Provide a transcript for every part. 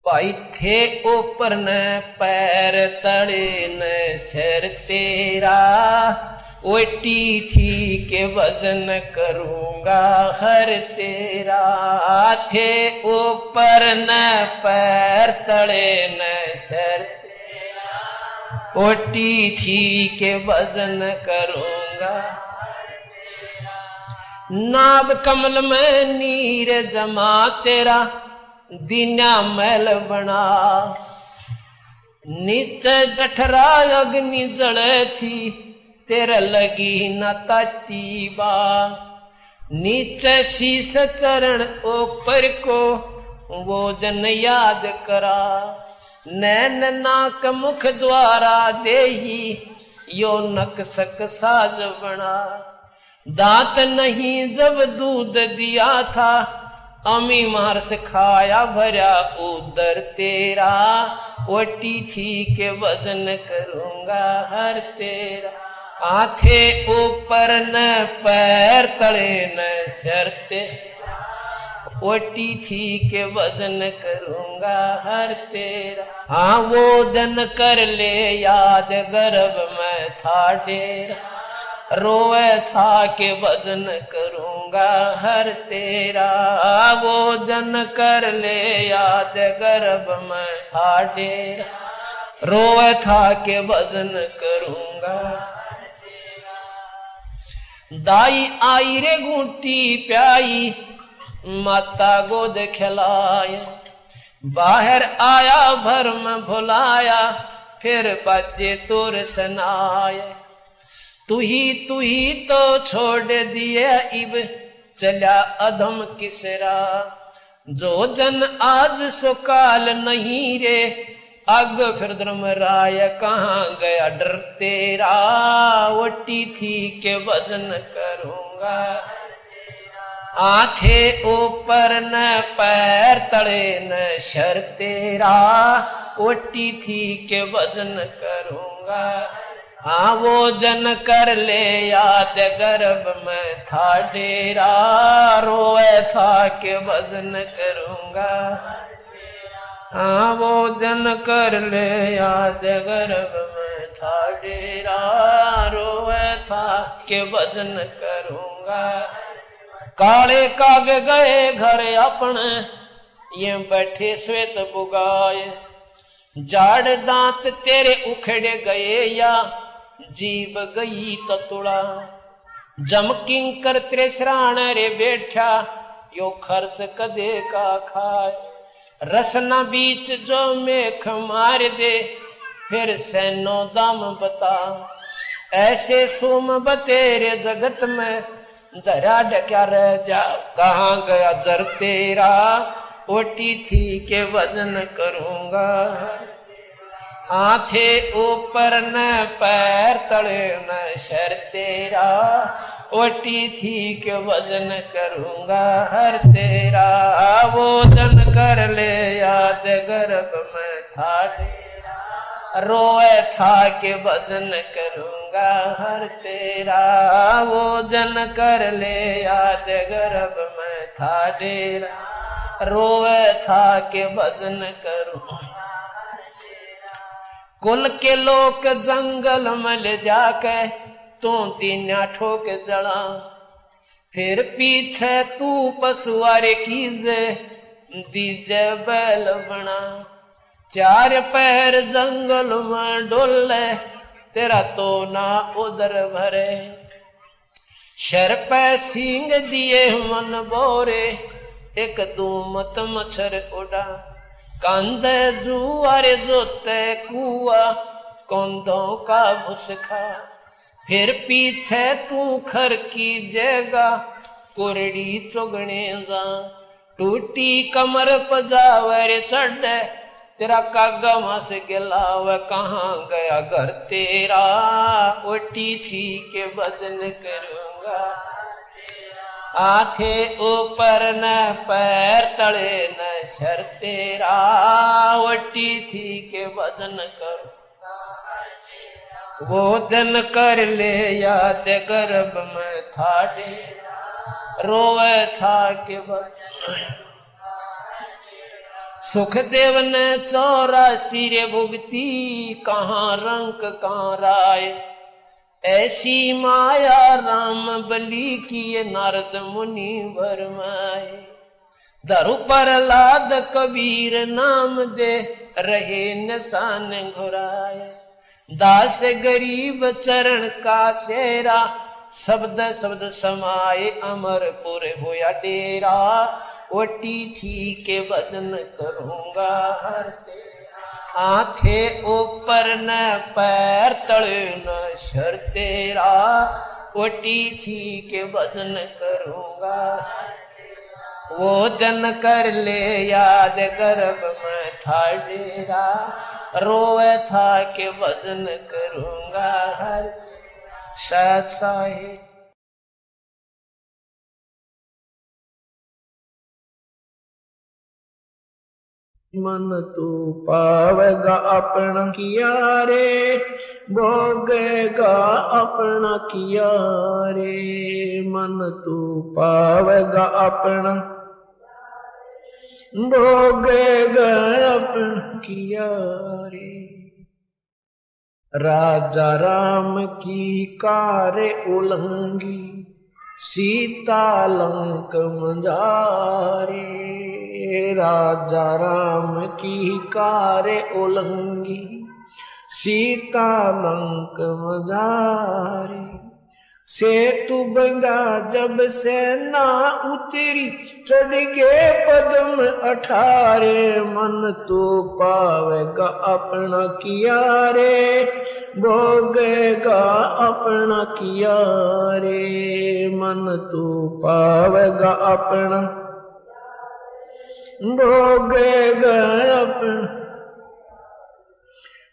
भाई थे ऊपर न पैर तले न सिर तेरा, ओटी थी के वजन करूंगा हर तेरा। थे ऊपर न पैर तले न सिर तेरा, ओटी थी के वजन करूंगा। नाभ कमल में नीर जमा तेरा, दीना मैल बना। नित जठरा अग्नि जले थी, तेरा लगी न ताती बा। नीचे शीस चरण ऊपर को, वो जन याद करा। नैन नाक मुख द्वारा देही, यो नक सक साज बना। दांत नहीं जब दूध दिया था, अमी मार से खाया भरा उदर तेरा। ओटी थी के वजन करूंगा हर तेरा। आथे ऊपर न पैर तले न सिर तेरा, ओटी थी के वजन करूंगा हर तेरा। हाँ वो दिन कर ले याद, गर्भ में था डेरा। रोए था के वजन करूंगा हर तेरा। वो जन कर ले याद, गर्भ में था डेरा। रोए था के वजन करूंगा। दाई आई रे घूटी प्याई, माता गोद खिलाए। बाहर आया भरम भुलाया, फिर बजे तुर सनाए। तू ही तो छोड़ दिए इब, चला अधम किसरा। जो जन आज सुकाल नहीं रे, अग फिर धर्म राय कहाँ गया डर तेरा। ओटी थी के वजन करूंगा। आंखे ऊपर न पैर तले न शर तेरा, ओटी थी के वजन करूंगा। हाँ वो जन कर ले याद, गर्भ में था डेरा। रोए था के वजन करूंगा। हाँ वो जन कर ले याद, गर्भ में था डेरा। रोए था के वजन करूंगा। काले काग गए घर अपने, ये बैठे श्वेत बुगाए। जाड़ दांत तेरे उखड़े गए या, जीव गई ततुड़ा। जम किंकर तेरे श्राण रे बैठा, यो खर्च कदे का खाए। रसना बीच जो मेख मार दे, फिर सैनो दाम बता। ऐसे सोम बतेरे जगत में, धरा डक्या रह जा कहाँ गया जर तेरा। ओटी थी के वजन करूंगा। आंखे ऊपर न पैर तले न शर तेरा, ओटी थी के वजन करूंगा हर तेरा। वो जन कर ले याद, गर्भ में था डेरा। रोए था के वजन करूंगा हर तेरा। वो जन कर ले याद, गर्भ में था डेरा। रोए था के वजन करूंगा। कुल के लोग जंगल में ले जाके, तू तीना ठोक जड़ा। फिर पीछे तू पशुआरे कीजे, दीजे बैल बना। चार पैर जंगल में डोले, तेरा तो ना उधर भरे। शर पे सींग दिए मन बोरे, एक दूमत मच्छर उड़ा। कांदे जुआरे जोते कुआ, कौंधों का भुसखा। फिर पीछे तू खर की जगा, कुरड़ी चुगने जा। टूटी कमर पजावर चढ़, तेरा कागा मास गिलाव कहाँ गया घर तेरा। ओटी थी के वजन करूंगा। आथे ऊपर न पैर तले न शर तेरा। ओटी थी के वजन करूं। वो दिन कर ले याद, गर्भ में था डेरा। रोए था के सुखदेव ने 84 रे भुगती, कहाँ रंक कहाँ राय। ऐसी माया राम बलि की, नारद मुनि भरमाए। धरु प्रहलाद कबीर नाम दे, रहे निशान घुराए। दास गरीब चरण का चेहरा, शब्द शब्द समाये अमरपुर होया डेरा। ओटी थी के भजन करूंगा हर तेरा, आंखें ऊपर न पैर तले न शर तेरा। ओटी थी के भजन करूंगा, वो दिन कर ले याद, गर्भ में था डेरा। रोए था के भजन करूंगा हर शायद साहिब। मन तू पावेगा अपना किया रे, भोगेगा अपना किया रे। मन तू पावेगा अपना, भोगेगा अपना किया रे। राजा राम की कारे उलंगी, सीता लंक मझारे। राजा राम की कारे उलंगी, सीता लंक मझारे। सेतु बंधा जब सेना उतरी, चढ़ गए पद्म 18। मन तो पावेगा अपना किया रे, भोगेगा अपना किया रे। मन तो पावेगा अपना, भोगेगा अपना।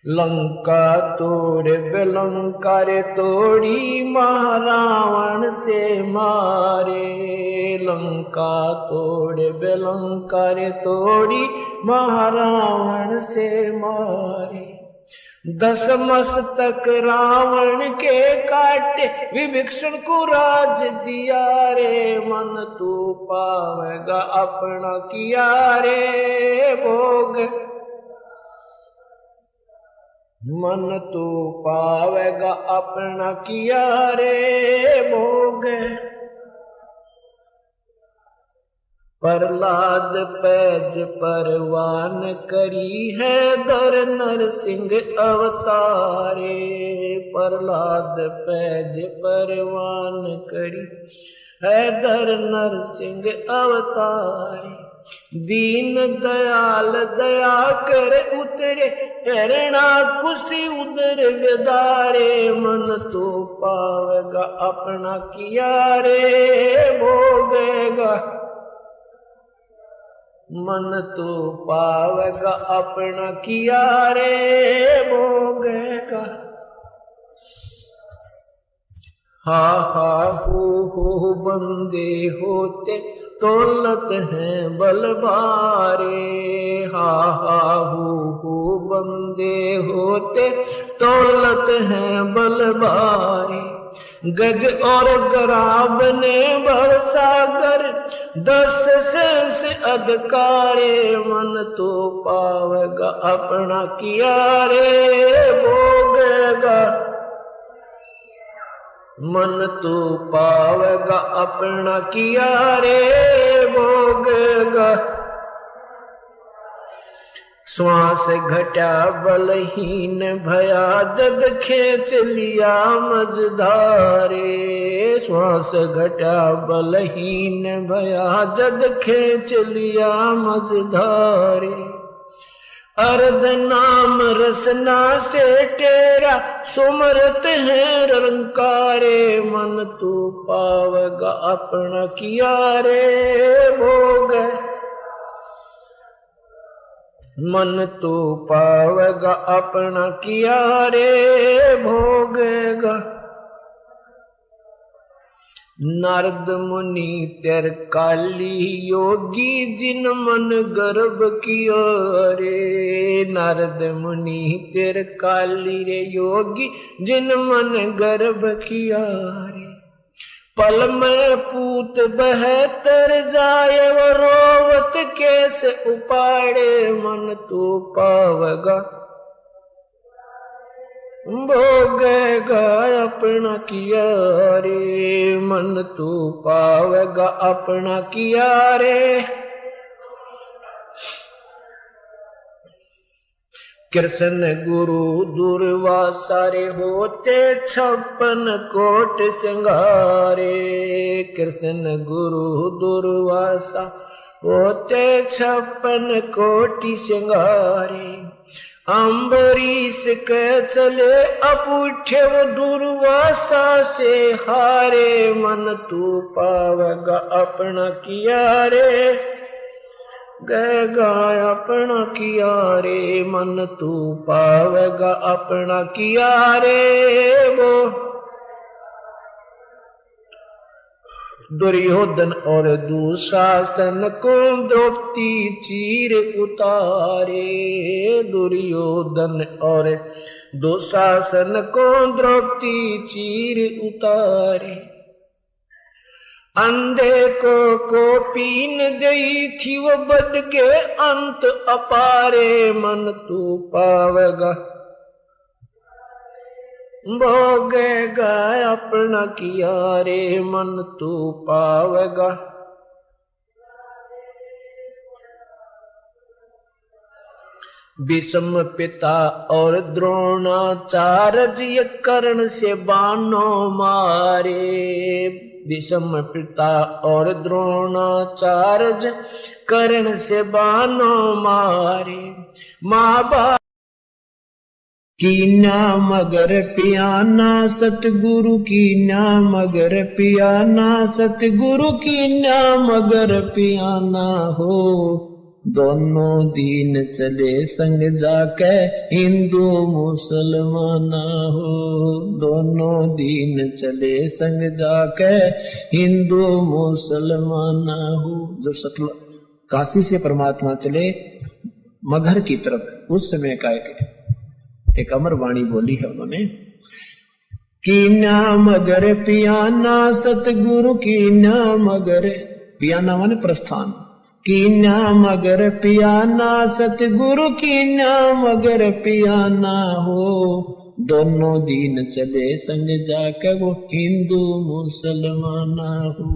लंका तोड़े बेलंका रे तोड़ी, महारावण से मारे। लंका तोड़े बेलंका रे तोड़ी, महारावण से मारे। 10 मस्तक रावण के काटे, विभीषण को राज दिया रे। मन तू पावेगा अपना किया रे, भोग। मन तू पावेगा अपना किया रे, भोग। प्रहलाद पैज परवान करी है, दर नरसिंह अवतारे। प्रहलाद पैज परवान करी है, दर नरसिंह अवतारे। दीन दयाल दया कर उतरे, एरणा कुशी उदर विदारे। मन तो पावेगा अपना किया रे, भोगेगा। मन तो पावेगा अपना किया रे, भोगेगा। हा हा हो बंदे होते, तौलत है बल भारे। हा हा हो बंदे होते, तौलत है बल भारे। गज और गराब ने भवसागर, 10 सेंस अधिकारे। मन तो पावेगा अपना किया रे, भोगेगा। मन तो पावेगा अपना किया रे, भोगेगा। श्वास घटा बलहीन भया, जग खेच लिया मझधारे। श्वास घटा बलहीन भया, जग खेच लिया मझधारे। अर्ध नाम रसना से तेरा, सुमरत है रंकारे। मन तू पावेगा अपना किया रे, भोग। मन तू पावेगा अपना किया रे, भोगेगा। नारद मुनि तेर काली योगी, जिन मन गर्भ कियो रे। नारद मुनि तेर काली रे योगी, जिन मन गर्भ किया रे। पल में पूत बहतर जाए, वो रोवत कैसे उपाड़े मन तू पावगा भोगेगा अपना किया रे मन तू पावेगा अपना किया रे। कृष्ण गुरु दुर्वासा रे होते 56 कोट सिंगारे। कृष्ण गुरु दुर्वासा होते 56 कोटि सिंगारे। अम्बरीश के चले अपूठे वो दुर्वासा से हारे मन तू पावेगा अपना किया रे गएगा अपना किया रे मन तू पावेगा अपना किया रे। वो दुर्योधन और दुशासन को द्रौपदी चीर उतारे। दुर्योधन और दुशासन को द्रौपदी चीर उतारे। अंधे को पीन गई थी वो बद के अंत अपारे मन तू पावेगा भोगेगा अपना किया रे मन तू पावेगा। भीष्म पिता और द्रोणाचार्य कर्ण से बाणों मारे। भीष्म पिता और द्रोणाचार्य कर्ण से बाणों मारे। माँ बाप की ना मगर पियाना सतगुरु की ना मगर पियाना सतगुरु की ना मगर पियाना हो। दोनों दीन चले संग जाके हिंदू मुसलमाना हो। दोनों दीन चले संग जाके हिंदू मुसलमाना हो। जब सतल काशी से परमात्मा चले मगहर की तरफ उस समय का एक अमर वाणी बोली है उन्होंने कि ना मगर पियाना सतगुरु की ना मगर पियाना माने प्रस्थान की ना मगर पियाना सतगुरु की ना मगर पियाना हो। दोनों दीन चले संग जाकर वो हिंदू मुसलमाना हो।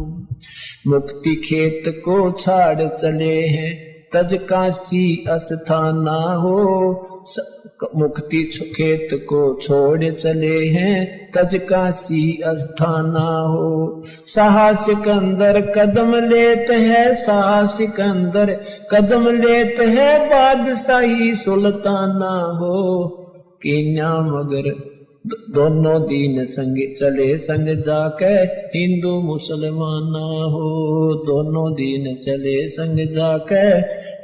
मुक्ति खेत को छाड़ चले हैं तज काशी अस्थाना हो। मुक्ति खेत को छोड़ चले हैं तज काशी अस्थाना हो। साहसिक अंदर कदम लेत है साहसिक अंदर कदम लेत है बादशाही सुल्ताना हो। कि ना मगर दोनों दीन संग चले संग जाके हिंदू मुसलमाना हो। दोनों दीन चले संग जाके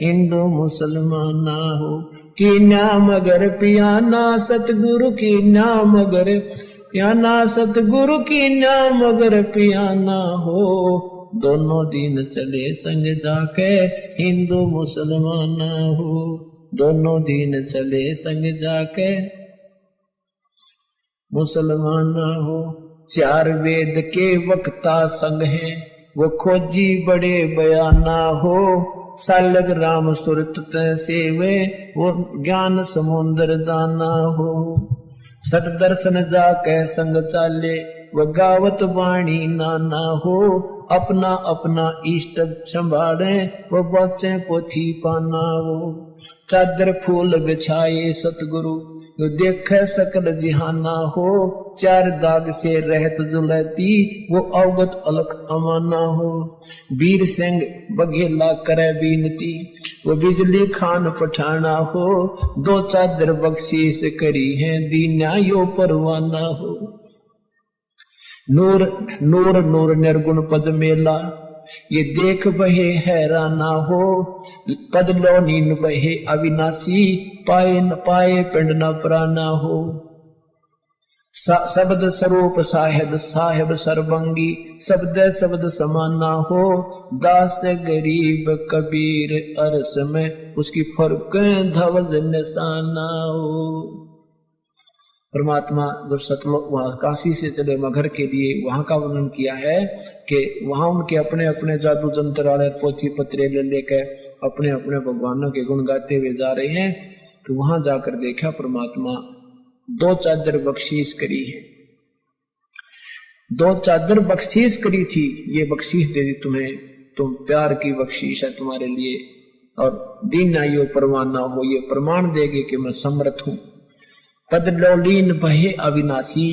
हिंदू मुसलमाना हो। कि ना मगर पियाना सतगुरु की ना मगर पियाना सतगुरु की ना मगर पियाना हो। दोनों दीन चले संग जाके हिंदू मुसलमाना हो। दोनों दीन चले संग जाके मुसलमाना हो। 4 वेद के वक्ता संग हैं वो खोजी बड़े बयाना हो। सालग राम सुरत सेवे वो ज्ञान समुद्र दाना हो। सत दर्शन जाके संग चाले वो गावत वाणी नाना हो। अपना अपना इष्ट संभाले वो बचे पोथी पाना हो। चादर फूल बिछाए सतगुरु जो देख सकल जिहाना हो। 4 दाग से रहत जुलती वो अवगत अलख अमाना हो। वीर सिंह बघेला करे बीनती वो बिजली खान पठाना हो। 2 चादर बख्शीश करी है दीना यो परवाना हो। नूर नूर नूर निर्गुण पद मेला ये देख बहे हैराना हो। पद लो नीन बहे अविनाशी पाए न पाए पिंड न प्राना हो। शब्द स्वरूप साहेब साहेब सर्वंगी शब्द शब्द समाना हो। दास गरीब कबीर अरस में उसकी फर्क धवज निशाना हो। परमात्मा जब सतलोक वहां काशी से चले मगहर के लिए वहां का वर्णन किया है कि वहां उनके अपने अपने जादू जंत्र वाले पोथी पत्रे ले लेकर अपने अपने भगवानों के गुण गाते हुए जा रहे हैं। तो वहां जाकर देखा परमात्मा 2 चादर बख्शीश करी है, 2 चादर बख्शीश करी थी, ये बख्शीश दे दी तुम्हें, तुम प्यार की बख्शीश है तुम्हारे लिए, और दिन आयो परवाना हो, ये प्रमाण देगे कि मैं समर्थ हूं। पद लौलीन बहे अविनाशी,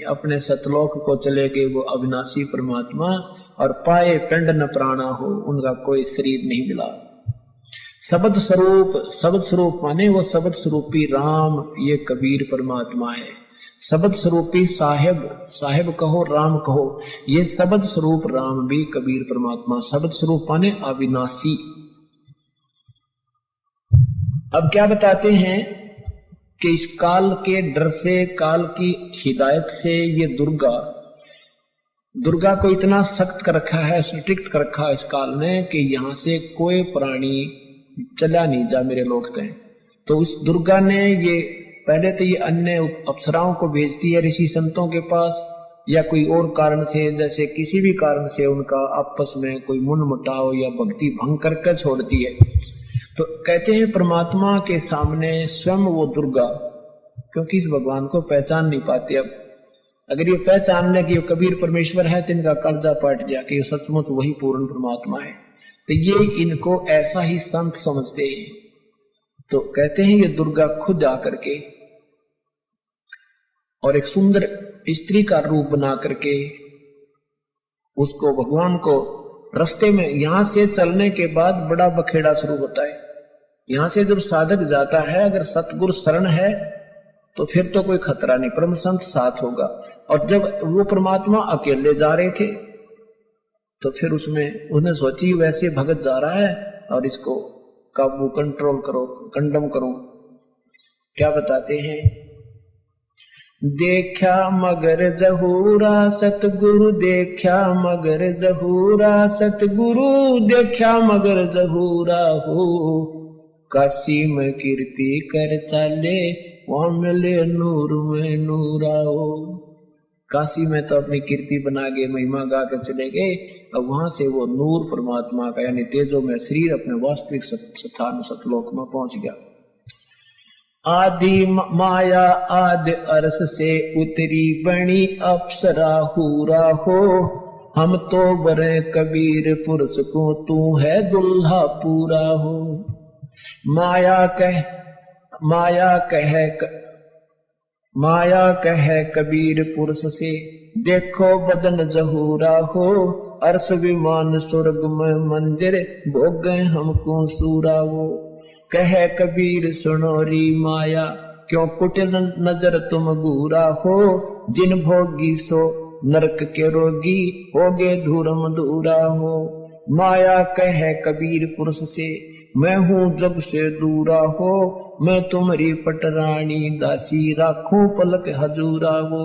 अपने सतलोक को चले गए वो अविनाशी परमात्मा, और पाए पिंड न प्राणा हो, उनका कोई शरीर नहीं मिला। शब्द स्वरूप, शब्द स्वरूप माने वो शब्द स्वरूपी राम, ये कबीर परमात्मा है। शब्द स्वरूपी साहेब, साहेब कहो राम कहो, ये शब्द स्वरूप राम भी कबीर परमात्मा। शब्द स्वरूप माने अविनाशी। अब क्या बताते हैं कि इस काल के डर से, काल की हिदायत से ये दुर्गा को इतना सख्त कर रखा है, स्ट्रिक्ट कर रखा है इस काल ने, कि यहां से कोई प्राणी चला नहीं जा मेरे लोग तय। तो उस दुर्गा ने ये पहले तो ये अन्य अप्सराओं को भेजती है ऋषि संतों के पास, या कोई और कारण से, जैसे किसी भी कारण से उनका आपस में कोई मनमुटाव या भक्ति भंग करके छोड़ती है। तो कहते हैं परमात्मा के सामने स्वयं वो दुर्गा, क्योंकि इस भगवान को पहचान नहीं पाते। अब अगर ये पहचान ले कि ये कबीर परमेश्वर है तो इनका कर्जा पट गया कि ये सचमुच वही पूर्ण परमात्मा है, तो ये इनको ऐसा ही संत समझते हैं। तो कहते हैं ये दुर्गा खुद आकर के और एक सुंदर स्त्री का रूप बना करके उसको, भगवान को रास्ते में, यहां से चलने के बाद बड़ा बखेड़ा शुरू होता है। यहां से जब साधक जाता है, अगर सतगुरु शरण है तो फिर तो कोई खतरा नहीं, परम संत साथ होगा। और जब वो परमात्मा अकेले जा रहे थे तो फिर उसमें उन्हें सोची वैसे भगत जा रहा है और इसको काबू, कंट्रोल करो, कंडम करो। क्या बताते हैं, देखा मगर जहूरा सतगुरु, देखा मगर जहूरा सतगुरु, देखा मगर जहूरा हो, काशी में कीर्ति कर चाले, वहां मिले नूर में नूरा हो। काशी में तो अपनी कीर्ति बना के महिमा गा के चले गए, अब वहां से वो नूर परमात्मा का यानी तेजो में शरीर अपने वास्तविक स्थान सतलोक में पहुंच गया। आदि माया आदि अर्श से उतरी बनी अप्सरा हूरा हो, हम तो बरे कबीर पुरुष को, तू है दुल्हा पूरा हो। माया कहे कबीर पुरुष से, देखो बदन जहूरा हो, अर्श विमान स्वर्ग में मंदिर, भोगे हमको सूरा वो। कहे कबीर सुनोरी माया, क्यों कुटिल नजर तुम घूरा हो, जिन भोगी सो नरक के रोगी, होगे धूरम दूरा हो। माया कहे कबीर पुरुष से, मैं हूँ जग से दूरा हो, मैं तुम्हारी पटरानी दासी, राखूं पलक हजूरा हो।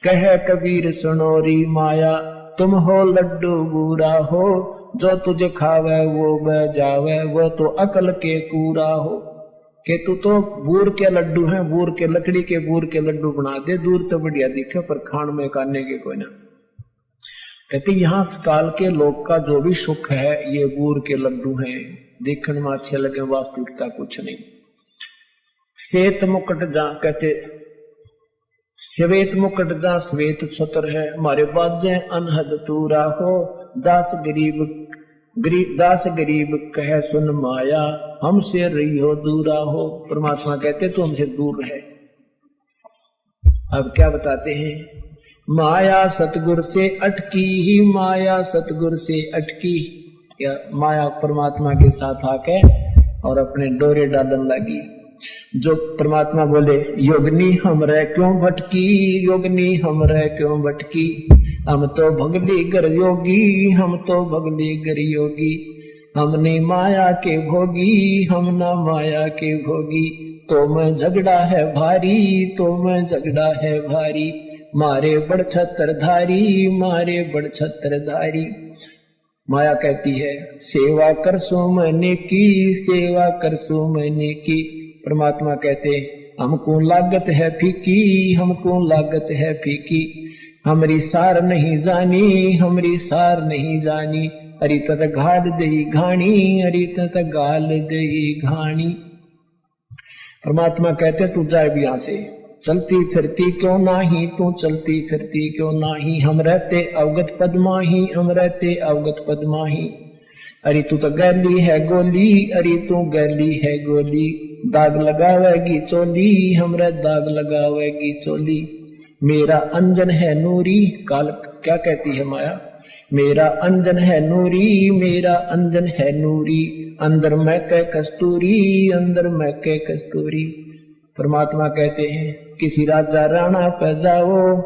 कहे कबीर सुनोरी माया, तुम हो लड्डू बूरा हो, जो तुझे खावे वो बह जावे, वो तो अकल के कूड़ा हो। के तू तो बूर के लड्डू हैं, बूर के लकड़ी के बूर के लड्डू बना दे, दूर तो बढ़िया दिखे पर खान में काटने के कोई ना। कहते यहाँ काल के लोग का जो भी सुख है ये बूर के लड्डू हैं, देखने में अच्छे लगे, वास्तविकता कुछ नहीं। श्वेत मुकुट जा, कहते श्वेत मुकुट जा श्वेत छत्र है, हमारे बाजे अनहद तूरा हो, दास गरीब कहे सुन माया, हमसे रही हो दूरा हो। परमात्मा कहते तो हमसे दूर है। अब क्या बताते हैं, माया सतगुर से अटकी ही, माया सतगुर से अटकी, या माया परमात्मा के साथ आके और अपने डोरे डालन लगी। जो परमात्मा बोले योगनी हमरे क्यों भटकी, योगनी हमरे क्यों भटकी, हम तो भगली गर योगी, हम तो भगली गर योगी, हमने माया के भोगी, हम ना माया के भोगी, तो मैं झगड़ा है भारी, तो मैं झगड़ा है भारी, मारे बड़ छत्रधारी, मारे बड़ छत्रधारी। माया कहती है सेवा कर सो मैंने की, सेवा कर सो मैंने की। परमात्मा कहते हमको लागत है फीकी, हमको लागत है फीकी, हमारी सार नहीं जानी, हमारी सार नहीं जानी, अरी तत घाल दई घाणी, अरी तत गाल दई घाणी। परमात्मा कहते तू जाए भी यहां से, चलती फिरती क्यों नाही, तू चलती फिरती क्यों नाही, हम रहते अवगत पद माही, हम रहते अवगत पद माही। अरे तू तो गैली है गोली, अरे तू गैली है गोली, दाग लगावेगी चोली, हमरे दाग लगावेगी चोली। मेरा अंजन है नूरी, काल क्या कहती है माया, मेरा अंजन है नूरी, मेरा अंजन है नूरी, अंदर मैं के कस्तूरी, अंदर मैं के कस्तूरी। परमात्मा कहते हैं किसी राजा राणा पे जाओ,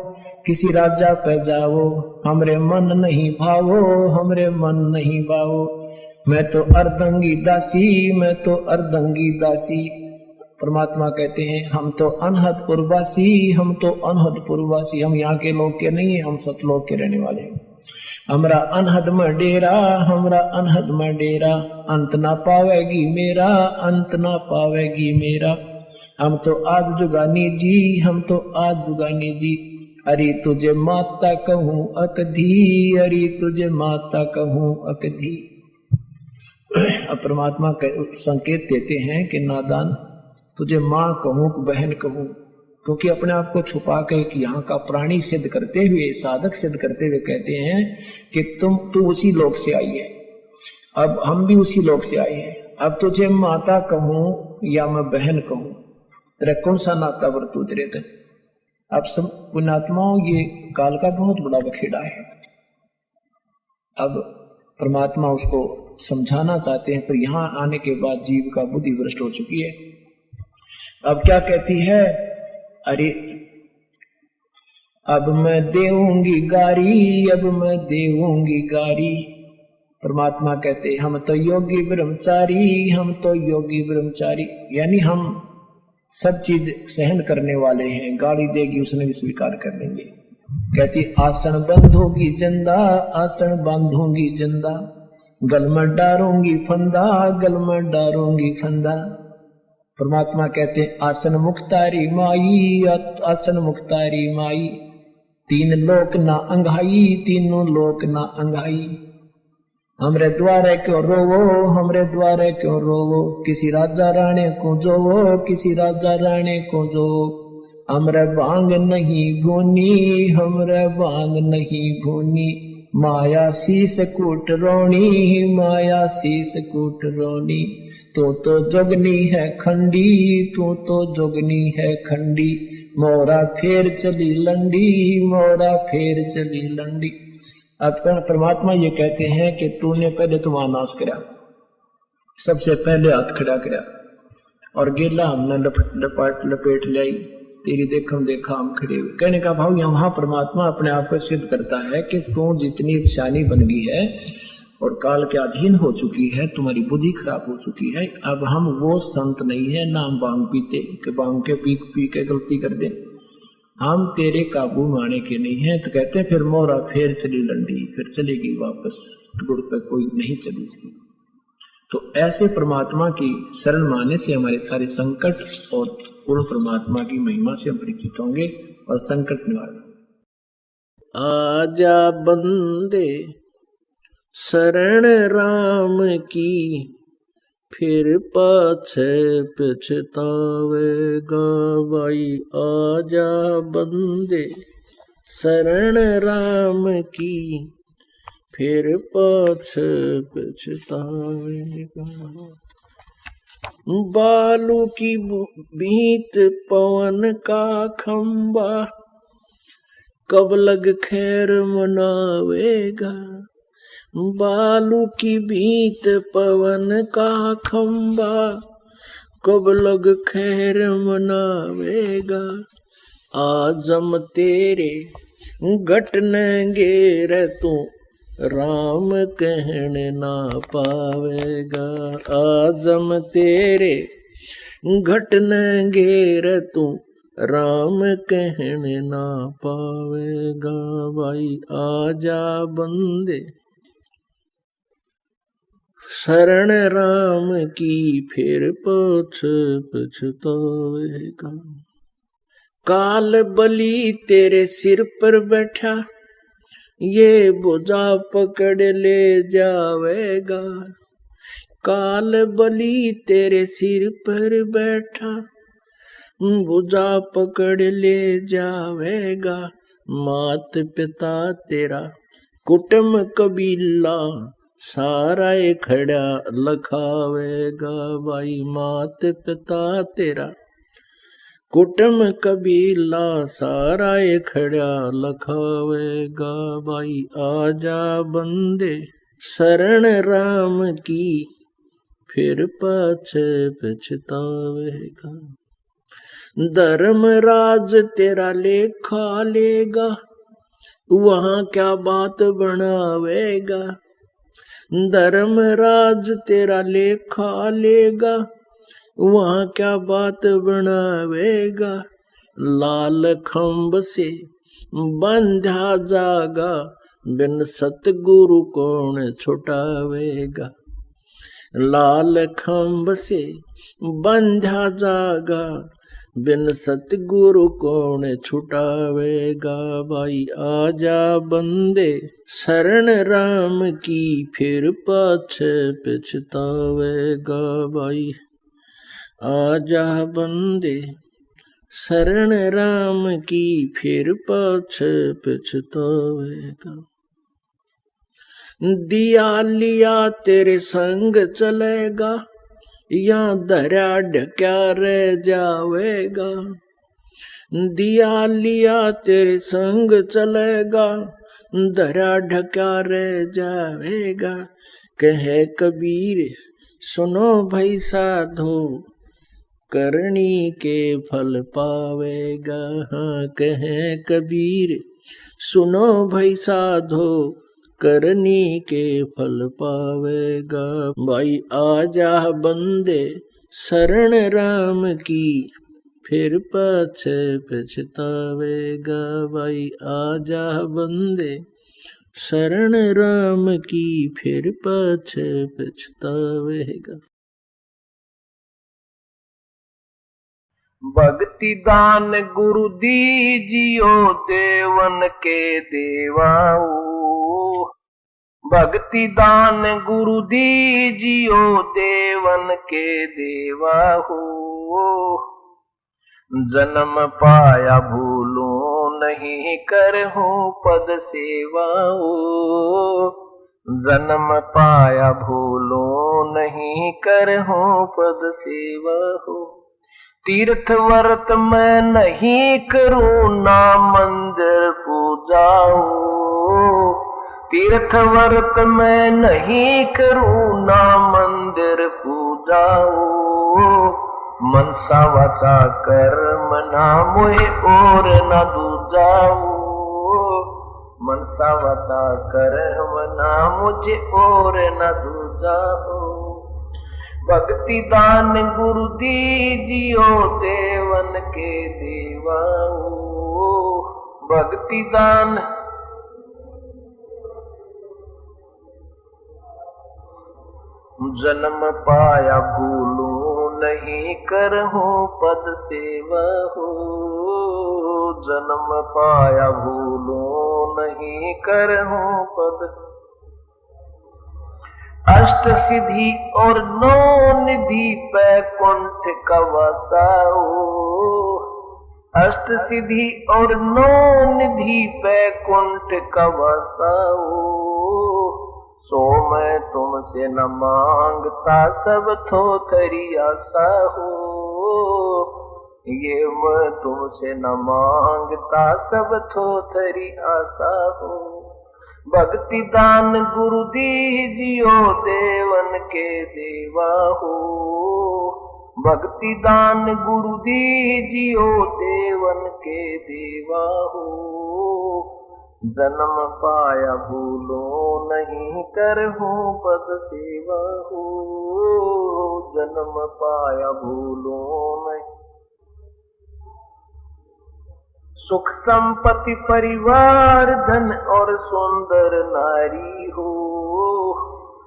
किसी राजा पे जाओ, हमरे मन नहीं भावो, हमरे मन नहीं भावो। मैं तो अर्धंगी दासी, मैं तो अर्धंगी दासी। परमात्मा कहते हैं हम तो अनहदपुर वासी, हम तो अनहदपुर वासी, हम यहाँ के लोग के नहीं है, हम सतलोक के रहने वाले हैं। हमरा अनहद में डेरा, हमरा अनहद में डेरा, अंत ना पावेगी मेरा, अंत ना पावेगी मेरा। हम तो आद जुगानी जी, हम तो आद जुगानी जी। अरे तुझे माता कहूँ अकधी, अरे तुझे माता कहूँ अकधी। अब परमात्मा संकेत देते हैं कि नादान तुझे माँ कहूँ कि बहन कहूँ, क्योंकि अपने आप को छुपा के एक यहाँ का प्राणी सिद्ध करते हुए, साधक सिद्ध करते हुए कहते हैं कि तू उसी लोक से आई है, अब हम भी उसी लोक से आए हैं। अब तुझे माता कहूँ या मैं बहन कहूँ, तेरा कौन सा नाता वर्तू तेरे तक। अब सब पुण्यात्माओं ये काल का बहुत बड़ा बखेड़ा है। अब परमात्मा उसको समझाना चाहते हैं, पर यहाँ आने के बाद जीव का बुद्धि भ्रष्ट हो चुकी है। अब क्या कहती है, अरे अब मैं देऊंगी गारी, अब मैं देऊंगी गारी। परमात्मा कहते हम तो योगी ब्रह्मचारी, हम तो योगी ब्रह्मचारी, यानी हम सब चीज सहन करने वाले हैं। गाली देगी उसने भी स्वीकार कर लेंगे। कहती आसन बंधोगी जिंदा, आसन बांधूंगी जिंदा, गल में डारूंगी फंदा, गल में डारूंगी फंदा। परमात्मा कहते आसन मुक्तारी माई, आसन मुक्तारी माई, तीन लोक ना अंघाई, तीनों लोक ना अंघाई। हमरे द्वारे क्यों रोवो, हमरे द्वारे क्यों रोवो, किसी राजा राणे को जोवो, किसी राजा राणे को जो। हमरे भांग नहीं भूनी, हमरे भांग नहीं भूनी, माया शीस कूट रोणी, माया शीस कूट रोणी। तू तो जोगनी है खंडी, तू तो जोगनी है खंडी, मोरा फेर चली लंडी, मोरा फेर चली लंडी। अब परमात्मा ये कहते हैं कि तूने पहले तुम्हारा नाश करा, सबसे पहले हाथ खड़ा करा, और गेला हमने लपेट लाई, तेरी देखम देखा हम खड़े हुए। कहने का भाव यहाँ परमात्मा अपने आप को सिद्ध करता है कि तू जितनी शानी बन गई है और काल के अधीन हो चुकी है, तुम्हारी बुद्धि खराब हो चुकी है। अब हम वो संत नहीं है ना हम भांग पीते कि भांग के पी के गलती कर दे, हम तेरे काबू में आने के नहीं है। तो कहते हैं फिर मोरा फेर चली लंडी, फिर चलेगी वापस, गुड़ पे कोई नहीं चली इसकी। तो ऐसे परमात्मा की शरण माने से हमारे सारे संकट और पूर्ण परमात्मा की महिमा से हम परिचित होंगे और संकट निवारण। आजा बंदे शरण राम की, फिर पाछे पछतावेगा भाई। आजा बंदे शरण राम की, फिर पाछे पछतावेगा। बालू की बीत पवन का खंबा, कब लग खैर मनावेगा। बालू की बीत पवन का खंबा, कब लग खैर मनावेगा। आजम तेरे घटनेंगे रे तू, राम कहने ना पावेगा। आजम तेरे घटनेंगे रे तू, राम कहने ना पावेगा भाई। आजा बंदे शरण राम की, फिर पाछ पछतावेगा। काल बलि तेरे सिर पर बैठा, ये बुझा पकड़ ले जावेगा। काल बलि तेरे सिर पर बैठा, बुझा पकड़ ले जावेगा। मात पिता तेरा कुटुंब कबीला, सारा ये खड़ा लखावेगा भाई। मात पिता तेरा कुटुंब कबीला, सारा ये खड़ा लखावेगा भाई। आजा बंदे शरण राम की, फिर पाछे पछतावेगा। धर्मराज तेरा लेखा लेगा, वहां क्या बात बनावेगा। धर्मराज तेरा लेखा लेगा, वहां क्या बात बनावेगा। लाल खंभ से बंधा जागा, बिन सतगुरु कौन छुटावेगा। लाल खंभ से बंधा जागा, बिन सतगुरु कौन छुटावेगा भाई। आजा बंदे शरण राम की, फिर पाछे पछतावेगा भाई। आजा बंदे शरण राम की, फिर पाछे पछतावेगा। दिया लिया तेरे संग चलेगा, या धरा ढक्या रह जावेगा। दिया लिया तेरे संग चलेगा, धरा ढक्या रह जावेगा। कहे कबीर सुनो भाई साधो, करनी के फल पावेगा। हाँ कहे कबीर सुनो भाई साधो, करनी के फल पावेगा भाई। आजा बंदे शरण राम की, फिर पाछे पछतावेगा भाई। आजा बंदे शरण राम की, फिर पाछे पछतावेगा। भक्ति दान गुरु दीजियो, देवन के देवाओ। भक्ति दान गुरु दीजियो, देवन के देवा हो। जन्म पाया भूलो नहीं, करहूं पद सेवा हो। जन्म पाया भूलो नहीं, करहूं पद सेवा हो। तीर्थ व्रत मैं नहीं करूं, ना मंदिर पूजाओ। तीर्थ व्रत मैं नहीं करूं, ना मंदिर पूजाओ। मनसा वाचा कर्म ना मोहे और न दूजाओ। मनसा वाचा कर्म ना मुझे और न दूजाओ। भक्ति दान गुरु दीजियो, देवन के देवाओ। भक्ति दान जन्म पाया भूलू नहीं, करहूं पद सेवा हो। जन्म पाया भूलू नहीं, करहूं पद। अष्ट सिद्धि और नौ निधि बैकुंठ का वासाओ। अष्ट सिद्धि और नौ निधि बैकुंठ का वासाओ। सो मैं तुमसे न मांगता, सब थोथरी आशा हो। ये मैं तुमसे न मांगता, सब थोथरी आशा हो। भक्ति दान गुरु दीजियो, देवन के देवा हो। भक्ति दान गुरु दीजियो, देवन के देवा हो। जन्म पाया भूलो नहीं, करहूं पद सेवा हो। जन्म पाया भूलो नहीं। सुख संपत्ति परिवार धन और सुंदर नारी हो।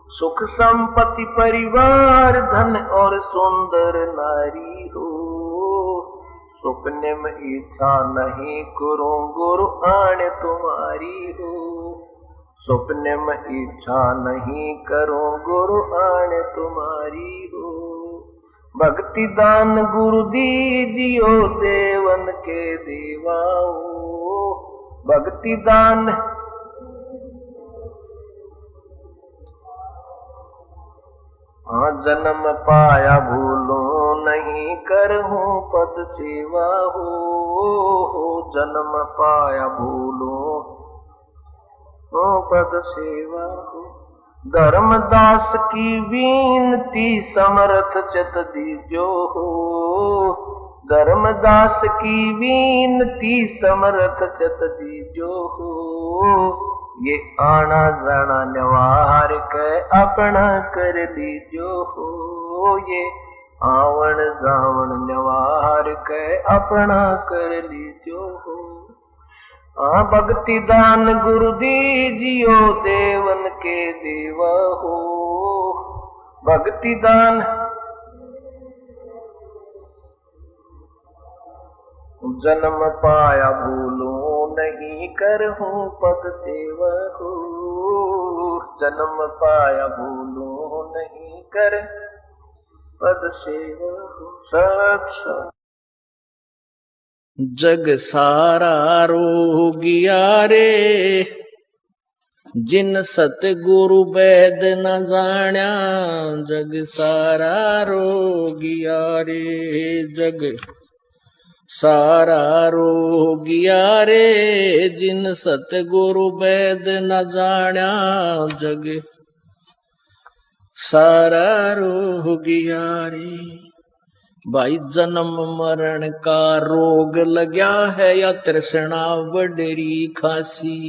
सुख संपत्ति परिवार धन और सुंदर नारी हो। सुपने में इच्छा नहीं करूं गुरु आने तुम्हारी हो। सुपने में इच्छा नहीं करूं गुरु आने तुम्हारी हो। भक्ति दान गुरु दीजियो देवन के देवाओ। भक्ति दान हाँ जन्म पाया भूलो नहीं करहूं पद सेवा हो। जन्म पाया भूलो पद सेवा हो। धर्मदास की विनती समर्थ चित दीजो हो। धर्मदास की विनती समर्थ चित दीजो हो। ये आना जाना निवार के अपना कर लीजो हो। ये आवन जावन निवार के अपना कर लीजो हो। भक्ति दान गुरु दीजियो देवन के देवा हो। भक्ति दान जन्म पाया भूलो नहीं करहूं पद सेवा हो। जन्म पाया भूलो नहीं कर पद सेवा हो। सत जग सारा रोगिया रे जिन सतगुरु वैद न जाण्या। जग सारा रोगिया रे जग सारा रोगिया रे जिन सतगुरु वैद न जाण्या। जग सारा रोगिया रे भाई जन्म मरण का रोग लग्या है या तृष्णा बडरी खासी।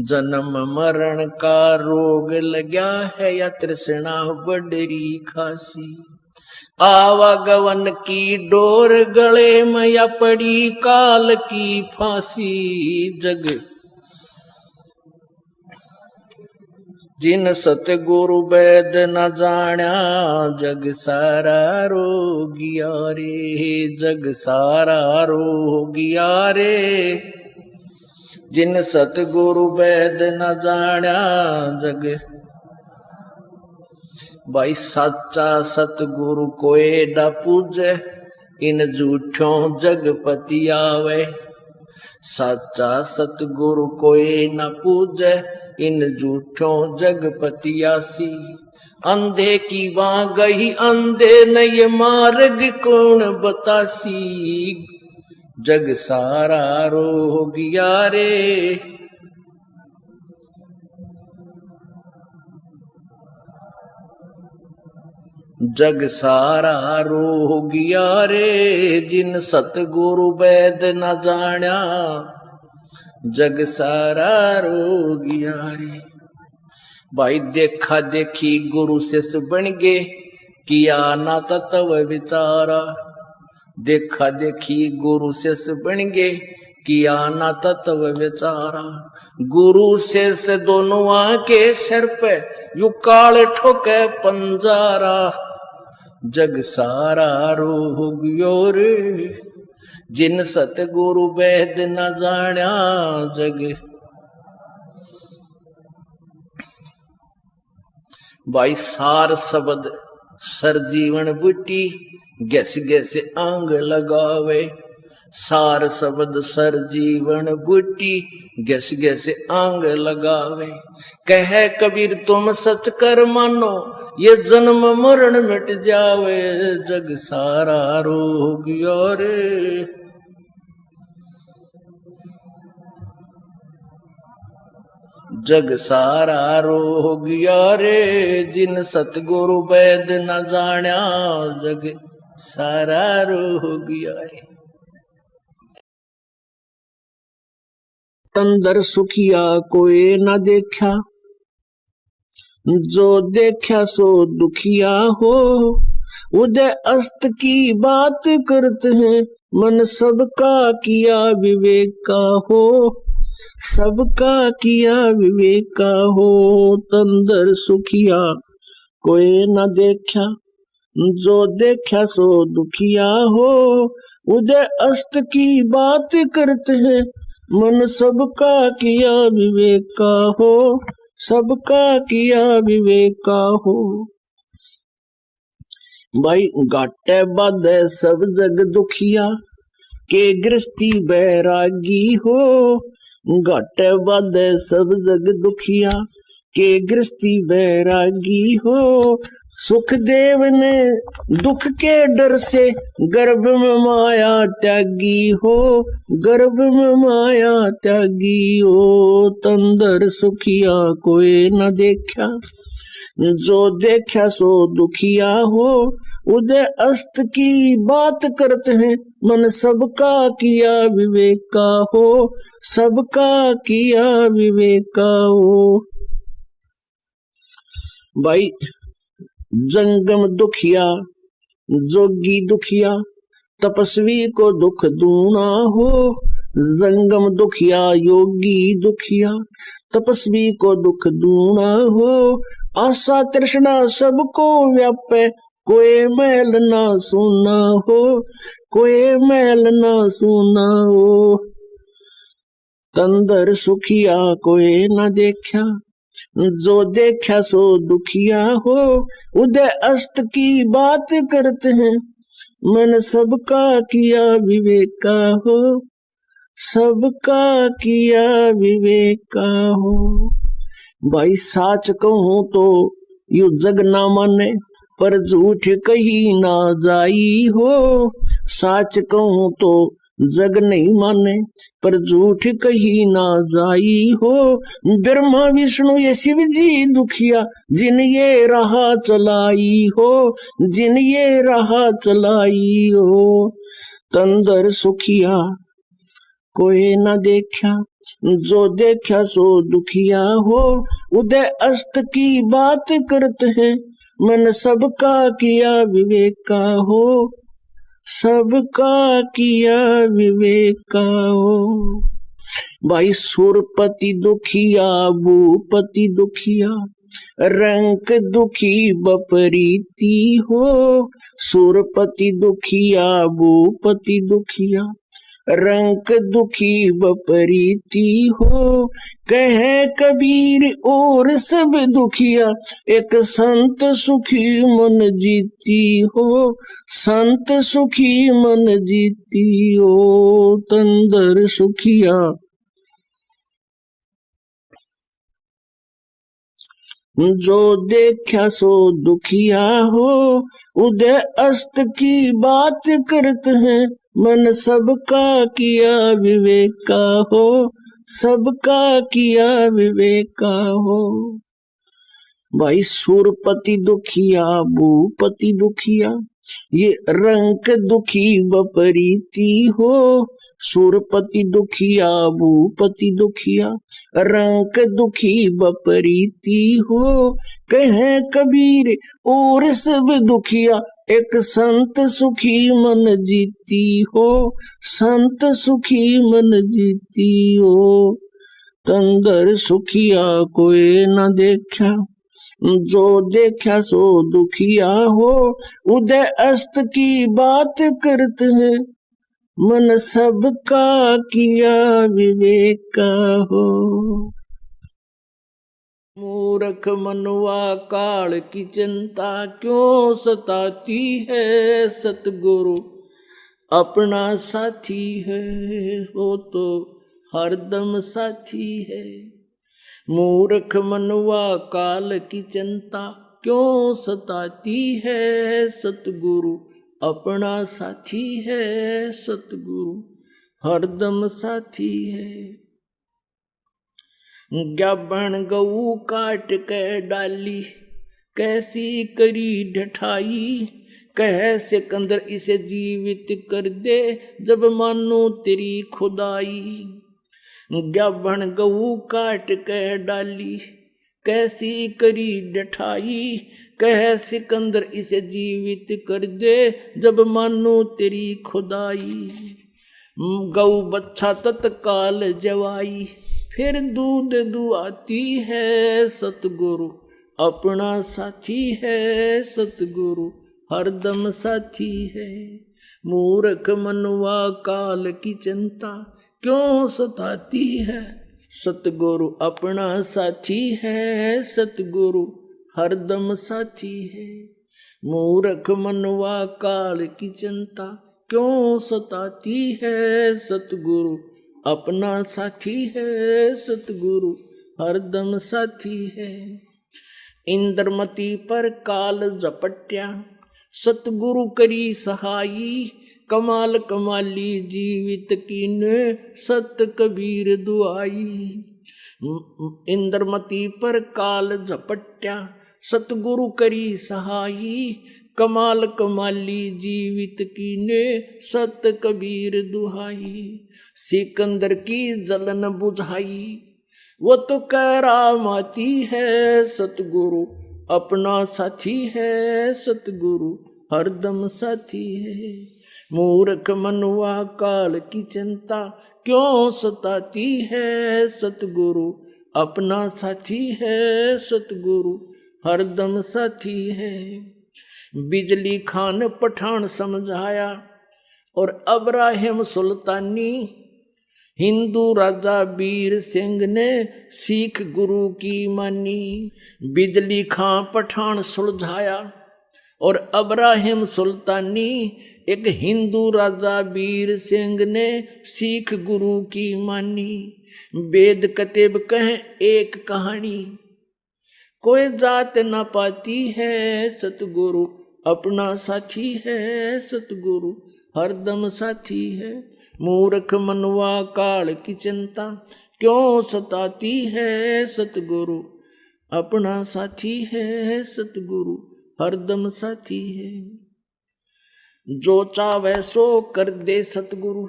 जन्म मरण का रोग लग्या है या तृष्णा बडरी खासी। आवागवन की डोर गले में या पड़ी काल की फांसी। जग जिन सतगुरु वैद न जाण्या। जग सारा रोगिया रे जग सारा रोगिया रे जिन सतगुरु वैद न जाण्या। जग भाई सच्चा सतगुरु कोई न पूजे इन झूठों जगपति आवे। सच्चा सतगुरु कोई न पूजे इन झूठों जगपति आसी। अंधे की वहां गई अंधे न ये मार्ग कौन बतासी। जग सारा रोगिया रे जग सारा रोगिया रे जिन सतगुरु वैद न जाण्या। जग सारा रोगिया रे भाई देखा देखी गुरु शिष्य बन गे किया ना तत्व विचारा। देखा देखी गुरु शिष्य बन गे किया ना तत्व विचारा। गुरु शिष्य दोनों आके सिर पे यू काल ठोके पंजारा। जग सारा रोगियो रे जिन सतगुरु वैद न जाण्या। जग भाई सार शब्द सर जीवन बूटी गैस गैस आंग लगावे। सार शब्द सर जीवन बूटी गैस गैस आंग लगावे। कह कबीर तुम सच कर मानो ये जन्म मरण मिट जावे। जग सारा रोगियो रे जग सारा रोगिया रे जिन सतगुरु वैद न जाण्या। जग सारा रोगिया रे अंदर सुखिया कोई न देखा। जो देखा सो दुखिया हो। उदय अस्त की बात करते हैं मन सबका किया विवेक का हो। सबका किया विवेक का हो। तंदर सुखिया कोई न देखा। जो देखा सो दुखिया हो, उदय अस्त की बात करते हैं, मन सबका किया विवेक का हो, सबका किया विवेक का हो। भाई घाटे बाधे सब जग दुखिया, के गृहस्थी बैरागी हो। घाटे बाधे सब जग दुखिया, के गृहस्थी बैरागी हो। सुखदेव ने दुख के डर से गर्भ में माया त्यागी हो, गर्भ में माया त्यागी हो। तंदर सुखिया कोई न देखा, जो देखा सो दुखिया हो। उदय अस्त की बात करते हैं, मन सबका किया विवेक का हो, सबका किया विवेक का हो। भाई जंगम दुखिया, जोगी दुखिया, तपस्वी को दुख दूना हो। जंगम दुखिया, योगी दुखिया, तपस्वी को दुख दूना हो। आशा तृष्णा सबको व्यापे, कोई मैल ना सुना हो, कोई मैल ना सुना हो। तंदर सुखिया कोई न देखा, जो देखा सो दुखिया हो। उदय अस्त की बात करते हैं, मन सबका किया विवेक का हो, सबका किया विवेक का हो। भाई साच कहूं तो यू जग ना माने, पर झूठ कही ना जाई हो। साच कहूं तो जग नहीं माने, पर झूठ कही ना जाई हो। ब्रह्मा विष्णु ये शिव जी दुखिया, जिन ये राह चलाई हो, जिन ये राह चलाई हो। तंदर सुखिया कोई न देखा, जो देखा सो दुखिया हो। उदय अस्त की बात करते हैं, मन सबका किया विवेक का हो, सबका किया विवेक का हो। भाई सुरपति दुखिया, भूपति दुखिया, रंक दुखी बपरीती हो। सुरपति दुखिया, भूपति दुखिया, रंक दुखी बपरीती हो। कहे कबीर और सब दुखिया, एक संत सुखी मन जीती हो, संत सुखी मन जीती हो। तंदर सुखिया जो देखा सो दुखिया हो। उदय अस्त की बात करते हैं, मन सबका किया विवेक का हो, सबका किया विवेक का हो। भाई सुरपति दुखिया, भूपति दुखिया, ये रंक दुखी बपरीती हो। सुरपति दुखिया, भूपति दुखिया, रंक दुखी बपरीती हो। कहे कबीर और सब दुखिया, एक संत सुखी मन जीती हो, संत सुखी मन जीती हो। तंदर सुखिया कोई न देखा, जो देखा सो दुखिया हो। उदय अस्त की बात करते हैं, मन सबका किया विवेक का हो। मूर्ख मनुआ काल की चिंता क्यों सताती है। सतगुरु अपना साथी है, वो तो हरदम साथी है। मूर्ख मनुआ काल की चिंता क्यों सताती है। सतगुरु अपना साथी है, सतगुरु हरदम साथी है। गाभण गऊ काट के डाली, कैसी करी ढठाई। कह सिकंदर इसे जीवित कर दे, जब मानो तेरी खुदाई। गाभण गऊ काट के डाली, कैसी करी ढठाई। कह सिकंदर इसे जीवित कर दे, जब मानो तेरी खुदाई। गऊ बच्चा तत्काल जवाई, फिर दूध दुआती है। सतगुरु अपना साथी है, सतगुरु हरदम साथी है। मूर्ख मनुआ काल की चिंता क्यों सताती है। सतगुरु अपना साथी है, सतगुरु हरदम साथी है। मूर्ख मनुआ काल की चिंता क्यों सताती है। सतगुरु अपना साथी है, सतगुरु हरदम साथी है। इंद्रमती पर काल झपट्या सतगुरु करी सहाई। कमाल कमाली जीवित कीने सत कबीर दुआई। इंद्रमती पर काल झपट्या सतगुरु करी सहाई। कमाल कमाली जीवित कीने सत कबीर दुहाई। सिकंदर की जलन बुझाई वो तो करामाती है। सतगुरु अपना साथी है, सतगुरु हरदम साथी है। मूर्ख मनुआ काल की चिंता क्यों सताती है। सतगुरु अपना साथी है, सतगुरु हरदम साथी है। बिजली खान पठान समझाया और अब्राहिम सुल्तानी। हिंदू राजा वीर सिंह ने सिख गुरु की मानी। बिजली खां पठान सुलझाया और अब्राहिम सुल्तानी। एक हिंदू राजा वीर सिंह ने सिख गुरु की मानी। वेद कतेब कहें एक कहानी कोई जात न पाती है। सतगुरु अपना साथी है, सतगुरु हरदम साथी है। मूर्ख मनुआ काल की चिंता क्यों सताती है। सतगुरु अपना साथी है, सतगुरु हरदम साथी है। जो चाहे सो कर दे सतगुरु,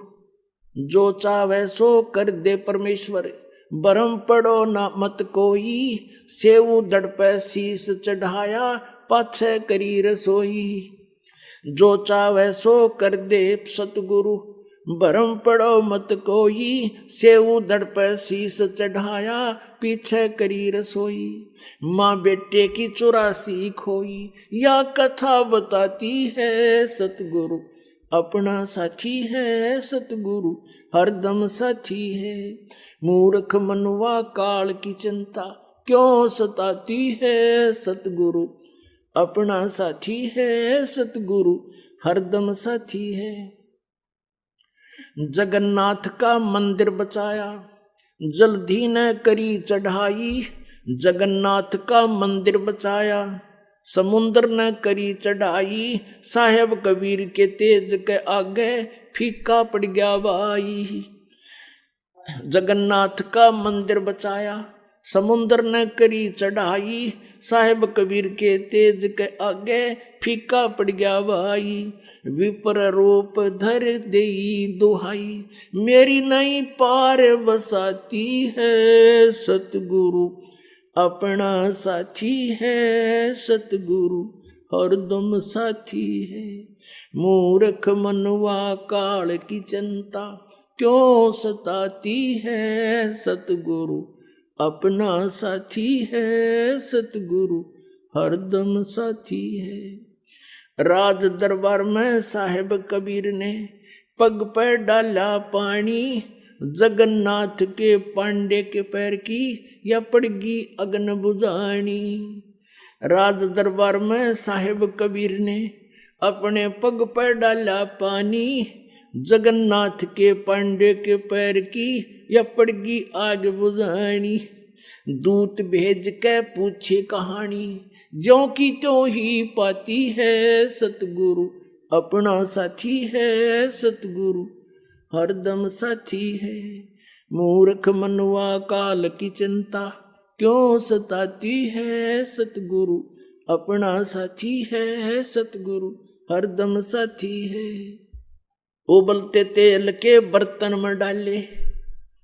जो चाहे सो कर दे परमेश्वर। बरम पड़ो ना मत कोई, सेऊ दड़ पे शीस चढ़ाया पाछे करी रसोई। जो चाहे सो कर दे सतगुरु, भरम पड़ो मत कोई। सेऊ दड़ पर शीस चढ़ाया पीछे करी रसोई। माँ बेटे की 84 खोई या कथा बताती है। सतगुरु अपना साथी है, सतगुरु हरदम साथी है। मूर्ख मनुआ काल की चिंता क्यों सताती है। सतगुरु अपना साथी है, सतगुरु हरदम साथी है। जगन्नाथ का मंदिर बचाया जल्दी न करी चढ़ाई। जगन्नाथ का मंदिर बचाया समुद्र न करी चढ़ाई। साहेब कबीर के तेज के आगे फीका पड़ गया भाई। जगन्नाथ का मंदिर बचाया समुद्र न करी चढ़ाई। साहेब कबीर के तेज के आगे फीका पड़ गया भाई। विपर रूप धर देई दुहाई, मेरी नहीं पार बसाती है। सतगुरु अपना साथी है, सतगुरु हरदम साथी है। मूर्ख मनुआ काल की चिंता क्यों सताती है। सतगुरु अपना साथी है, सतगुरु हरदम साथी है। राज दरबार में साहेब कबीर ने पग पर डाला पानी। जगन्नाथ के पांडे के पैर की या पड़गी अग्न बुझानी। राज दरबार में साहेब कबीर ने अपने पग पर डाला पानी। जगन्नाथ के पांडे के पैर की या पड़गी आग बुझानी। दूत भेज के पूछे कहानी, ज्यों की त्यों ही पाती है। सतगुरु अपना साथी है, सतगुरु हरदम साथी है। मूर्ख मनुआ काल की चिंता क्यों सताती है। सतगुरु अपना साथी है, सतगुरु हरदम साथी है। उबलते तेल के बर्तन में डाले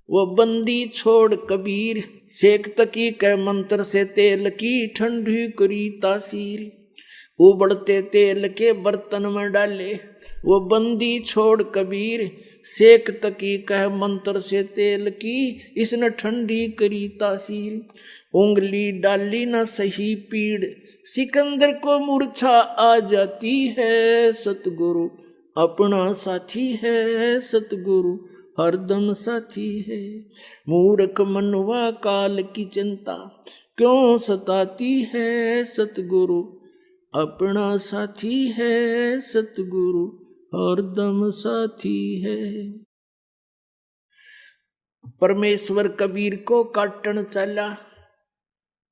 वो बंदी छोड़ कबीर। सेक तकी के मंत्र से तेल की ठंडी करी तासीर। उबलते तेल के बर्तन में डाले वो बंदी छोड़ कबीर। सेक तकी कह मंत्र से तेल की इसने ठंडी करी तासीर। उंगली डाली न सही पीड़ सिकंदर को मूर्छा आ जाती है, सतगुरु अपना साथी है, सतगुरु हरदम साथी है। मूर्ख मनवा काल की चिंता क्यों सताती है, सतगुरु अपना साथी है, सतगुरु हरदम साथी है। परमेश्वर कबीर को काटन चला,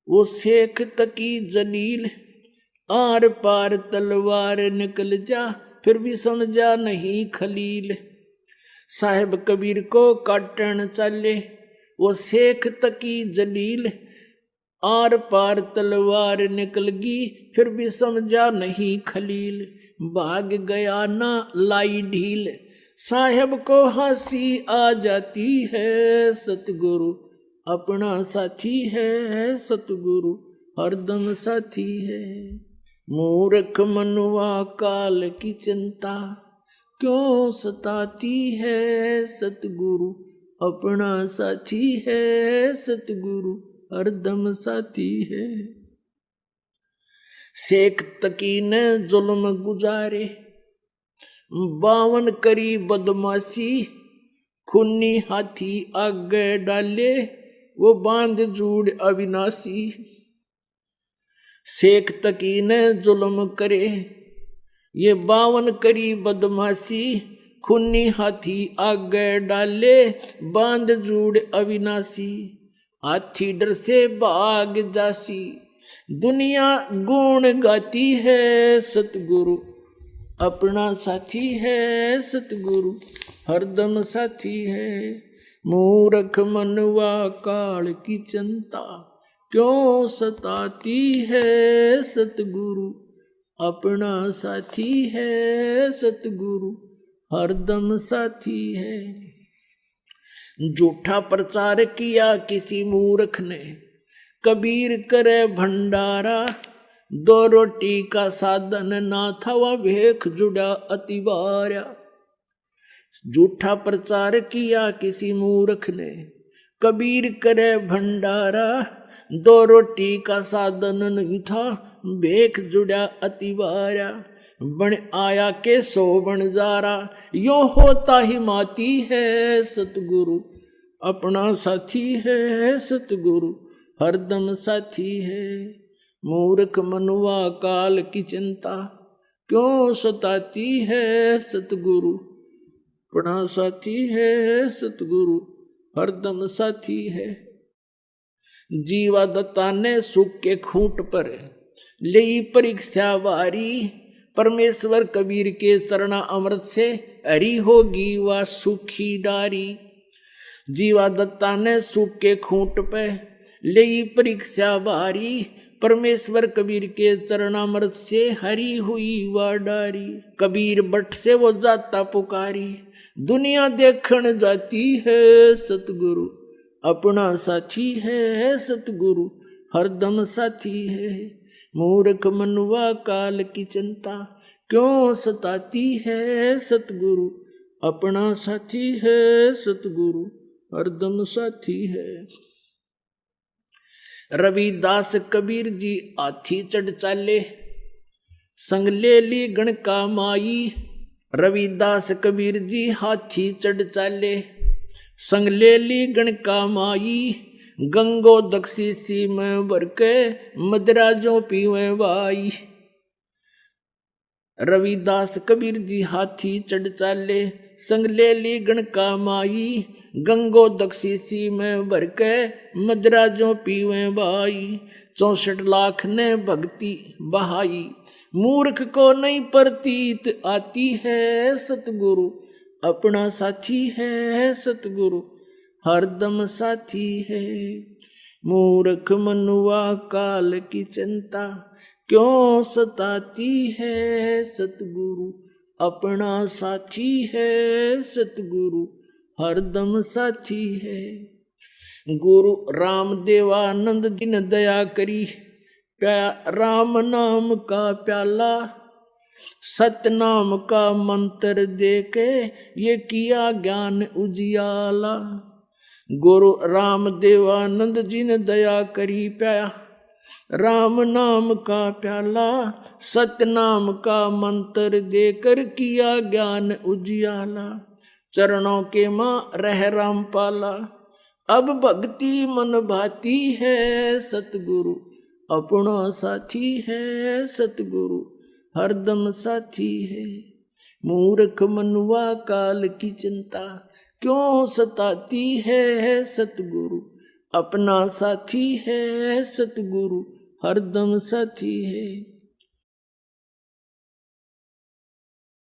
वो शेख तकी जलील, आर पार तलवार निकल जा, फिर भी समझा नहीं खलील। साहेब कबीर को काटन चले, वो शेख तकी जलील, आर पार तलवार निकल गई, फिर भी समझा नहीं खलील। भाग गया ना लाई ढील, साहेब को हंसी आ जाती है, सतगुरु अपना साथी है, सतगुरु हरदम साथी है। मूर्ख मनवा काल की चिंता क्यों सताती है, सतगुरु अपना साथी है, सतगुरु हरदम साथी है। शेख तकी ने जुल्म गुजारे, 52 करी बदमाशी, खूनी हाथी आगे डाले, वो बांध जूड़ अविनाशी। शेख तकी ने जुल्म करे, ये 52 करी बदमाशी, खूनी हाथी आगे डाले, बांध जूड़ अविनाशी। हाथी डर से भाग जासी, दुनिया गुण गाती है, सतगुरु अपना साथी है, सतगुरु हरदम साथी है। मूर्ख मनवा काल की चिंता क्यों सताती है, सतगुरु अपना साथी है, सतगुरु हरदम साथी है। झूठा प्रचार किया किसी मूर्ख ने, कबीर करे भंडारा, 2 रोटी का साधन ना था, वह भेख जुड़ा अति बारा। झूठा प्रचार किया किसी मूर्ख ने, कबीर करे भंडारा, 2 रोटी का साधन नहीं था, भेख जुड़ा अति बारा। बन आया के 100 बन जारा, यो होता ही माती है, सतगुरु अपना साथी है, सतगुरु हरदम साथी है। मूर्ख मनवा काल की चिंता क्यों सताती है, सतगुरु अपना साथी है, सतगुरु हरदम साथी है। जीवा दत्ता ने सुख के खूंट पर ले परीक्षा वारी, परमेश्वर कबीर के चरणा अमृत से हरी होगी वह सुखी डारी। जीवा दत्ता ने सुख के खूंट पे ले परीक्षा वारी, परमेश्वर कबीर के चरणामृत से हरी हुई वह डारी। कबीर बट से वो जाता पुकारी, दुनिया देखण जाती है, सतगुरु अपना साथी है, सतगुरु हरदम साथी है। मूर्ख मनवा काल की चिंता क्यों सताती है, सतगुरु अपना साथी है, सतगुरु हरदम साथी है। रविदास कबीर जी हाथी चढ़ चाले, संग ले ली गणका माई। रविदास कबीर जी हाथी चढ़ चाले, संग ले ली गणका माई। गंगो दक्षी सी में भर के मदराजों पीवे भाई। रविदास कबीर जी हाथी चढ़ चाले, संग ले ली गणका माई। गंगो दक्षी सी में भर के मदराजों पीवे भाई। 64 लाख ने भक्ति बहाई, मूर्ख को नहीं प्रतीत आती है, सतगुरु अपना साथी है, सतगुरु हरदम साथी है। मूर्ख मनुआ काल की चिंता क्यों सताती है, सतगुरु अपना साथी है, सतगुरु हरदम साथी है। गुरु राम देवानंद जी ने दया करी, राम नाम का प्याला सतनाम का मंत्र देके ये किया ज्ञान उजियाला। गुरु राम देवानंद जी ने दया करी, प्या राम नाम का प्याला सत्य नाम का मंत्र देकर किया ज्ञान उजियाला। चरणों के माँ रह राम पाला, अब भक्ति मन भाती है। सतगुरु अपना साथी है, सतगुरु हरदम साथी है। मूर्ख मनुआ काल की चिंता क्यों सताती है। सतगुरु अपना साथी है, सतगुरु हरदम साथी है।